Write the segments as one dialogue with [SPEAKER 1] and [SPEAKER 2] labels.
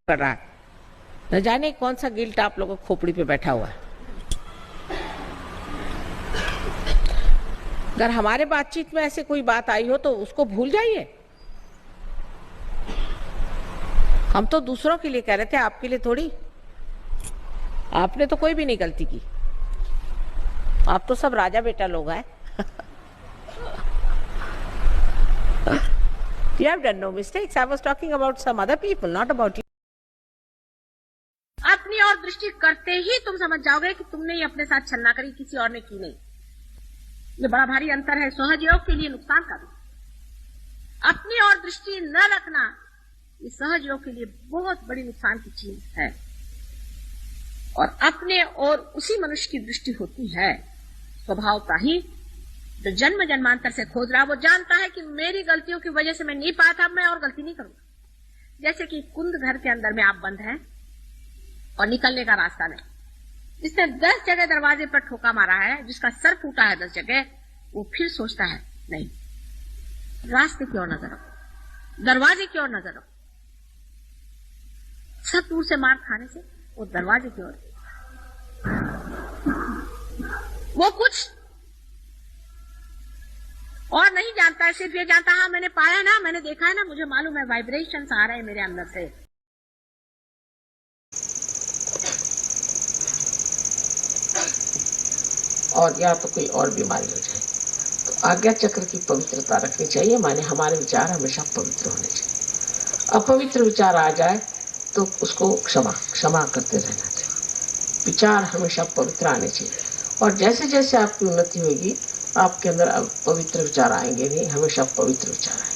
[SPEAKER 1] कर रहा है। न जाने कौन सा गिल्ट आप लोगों को खोपड़ी पे बैठा हुआ है। अगर हमारे बातचीत में ऐसे कोई बात आई हो तो उसको भूल जाइए। हम तो दूसरों के लिए कह रहे थे, आपके लिए थोड़ी। आपने तो कोई भी नहीं गलती की, आप तो सब राजा बेटा लोग हैं। You have done no mistakes. I was talking about some other people, not about you.
[SPEAKER 2] अपनी और दृष्टि करते ही तुम समझ जाओगे कि तुमने ही अपने साथ छलना करी, किसी और ने की नहीं। ये बड़ा भारी अंतर है, सहजयोग के लिए नुकसान का भी। अपनी और दृष्टि न रखना ये सहजयोग के लिए बहुत बड़ी नुकसान की चीज है। और अपने और उसी मनुष्य की दृष्टि होती है स्वभावता ही, जो जन्म जन्मांतर से खोज रहा। वो जानता है कि मेरी गलतियों की वजह से मैं नहीं पाया था, मैं और गलती नहीं करूंगा। जैसे कि कुंद घर के अंदर में आप बंद हैं और निकलने का रास्ता नहीं। जिसने 10 जगह दरवाजे पर ठोका मारा है, जिसका सर फूटा है 10 जगह, वो फिर सोचता है नहीं, रास्ते की ओर नजर रखो, दरवाजे की ओर नजर रखो। सब दूर से मार खाने से वो दरवाजे की ओर, वो कुछ और नहीं जानता है, सिर्फ ये जानता है, हाँ मैंने पाया ना, मैंने देखा है ना, मुझे मालूम है वाइब्रेशंस आ रहे हैं मेरे अंदर से।
[SPEAKER 3] और या तो कोई और बीमारी हो जाए तो आज्ञा चक्र की पवित्रता रखनी चाहिए। माने हमारे विचार हमेशा पवित्र होने चाहिए। अपवित्र विचार आ जाए तो उसको क्षमा करते रहना चाहिए। विचार हमेशा पवित्र आने चाहिए। और जैसे जैसे आपकी उन्नति होगी आपके अंदर पवित्र विचार आएंगे नहीं, हमेशा पवित्र विचार आएंगे।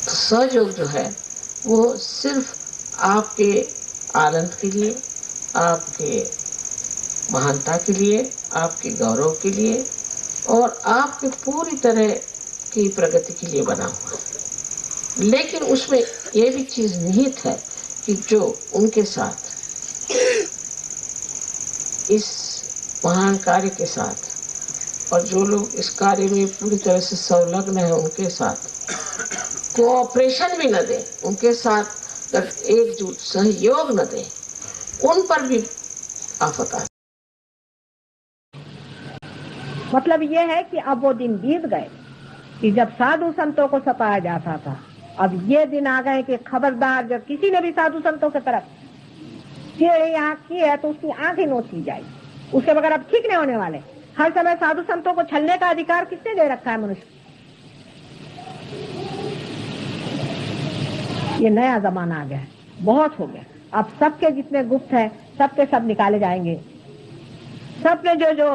[SPEAKER 3] तो सहयोग जो है वो सिर्फ आपके आनंद के लिए, आपके महानता के लिए, आपके गौरव के लिए और आपके पूरी तरह की प्रगति के लिए बना हुआ है। लेकिन उसमें यह भी चीज निहित है कि जो उनके साथ इस महान कार्य के साथ और जो लोग इस कार्य में पूरी तरह से संलग्न है उनके साथ कोऑपरेशन भी न दें, उनके साथ एकजुट सहयोग न दें, उन पर भी आफत आ।
[SPEAKER 4] मतलब ये है कि अब वो दिन बीत गए कि जब साधु संतों को सताया जाता था। अब ये दिन आ गए कि खबरदार, जब किसी ने भी साधु संतों की तरफ टेढ़ी आंख की है तो उसकी आंख ही नोच ली जाएगी। उसके बगैर अब ठीक नहीं होने वाले। हर समय साधु संतों को छलने का अधिकार किसने दे रखा है? मनुष्य। ये नया जमाना आ गया है, बहुत हो गया। अब सबके जितने गुप्त है सबके सब निकाले जाएंगे। सबने जो जो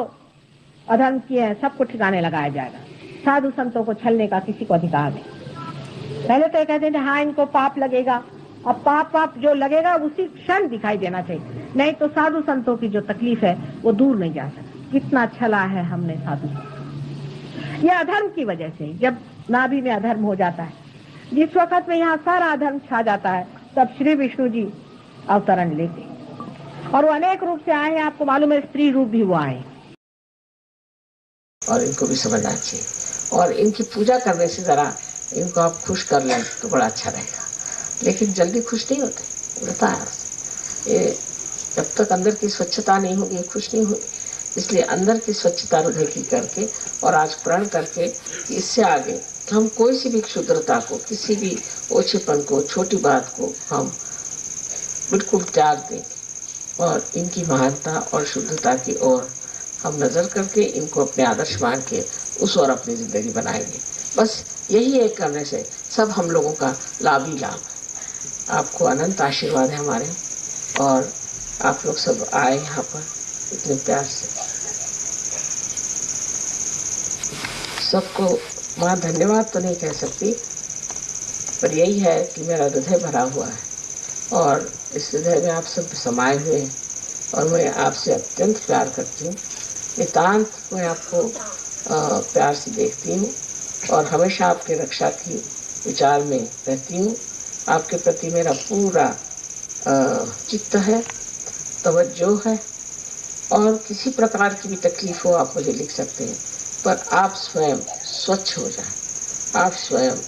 [SPEAKER 4] अधर्म किए हैं सबको ठिकाने लगाया जाएगा। साधु संतों को छलने का किसी को अधिकार नहीं। पहले तो ये कहते थे हाँ इनको पाप लगेगा, अब पाप जो लगेगा उसी क्षण दिखाई देना चाहिए, नहीं तो साधु संतों की जो तकलीफ है वो दूर नहीं जा सकती। कितना छला है हमने साधु संत। ये अधर्म की वजह से, जब नाभि में अधर्म हो जाता है, जिस वक्त में यहाँ सारा अधर्म छा जाता है, तब श्री विष्णु जी अवतरण लेते और वो अनेक रूप से आए हैं। आपको मालूम है स्त्री रूप भी वो आए।
[SPEAKER 3] और इनको भी समझना चाहिए और इनकी पूजा करने से जरा इनको आप खुश कर लें तो बड़ा अच्छा रहेगा। लेकिन जल्दी खुश नहीं होते, बता ये जब तक अंदर की स्वच्छता नहीं होगी खुश नहीं होगी। इसलिए अंदर की स्वच्छता की करके और आज प्रण करके इससे आगे हम कोई सी भी क्षुद्रता को, किसी भी ओछेपन को, छोटी बात को हम बिल्कुल त्याग दें और इनकी महानता और शुद्धता की ओर हम नजर करके इनको अपने आदर्श मान के उस ओर अपनी जिंदगी बनाएंगे। बस यही एक करने से सब हम लोगों का लाभ ही लाभ है। आपको अनंत आशीर्वाद है हमारे, और आप लोग सब आए यहाँ पर इतने प्यार से। सबको माँ धन्यवाद तो नहीं कह सकती, पर यही है कि मेरा हृदय भरा हुआ है और इस हृदय में आप सब समाये हुए हैं और मैं आपसे अत्यंत प्यार करती हूँ। नितांत मैं आपको प्यार से देखती हूँ और हमेशा आपके रक्षा की विचार में रहती हूँ। आपके प्रति मेरा पूरा चित्त है, तवज्जो है, और किसी प्रकार की भी तकलीफ हो आप मुझे लिख सकते हैं, पर आप स्वयं स्वच्छ हो जाएं, आप स्वयं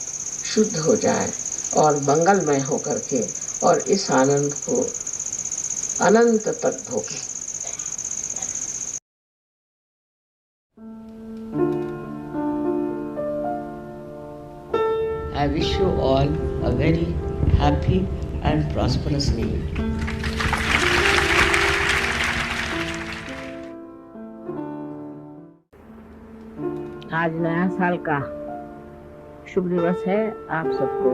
[SPEAKER 3] शुद्ध हो जाएं, और मंगलमय होकर के और इस आनंद को अनंत तक भोगें। I wish you all a very happy and prosperous new year.
[SPEAKER 1] आज नया साल का शुभ दिवस है। आप सबको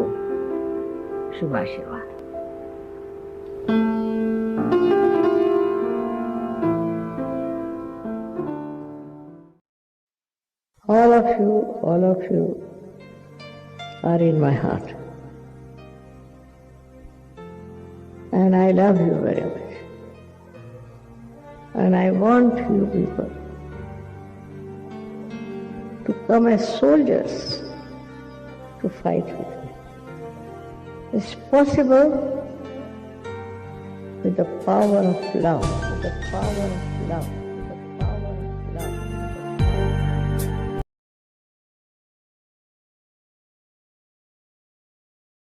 [SPEAKER 1] शुभ आशीर्वाद।
[SPEAKER 3] All of you are in my heart. And I love you very much. And I want you people to come as soldiers to fight with me. It's possible with the power of love, with the power of love.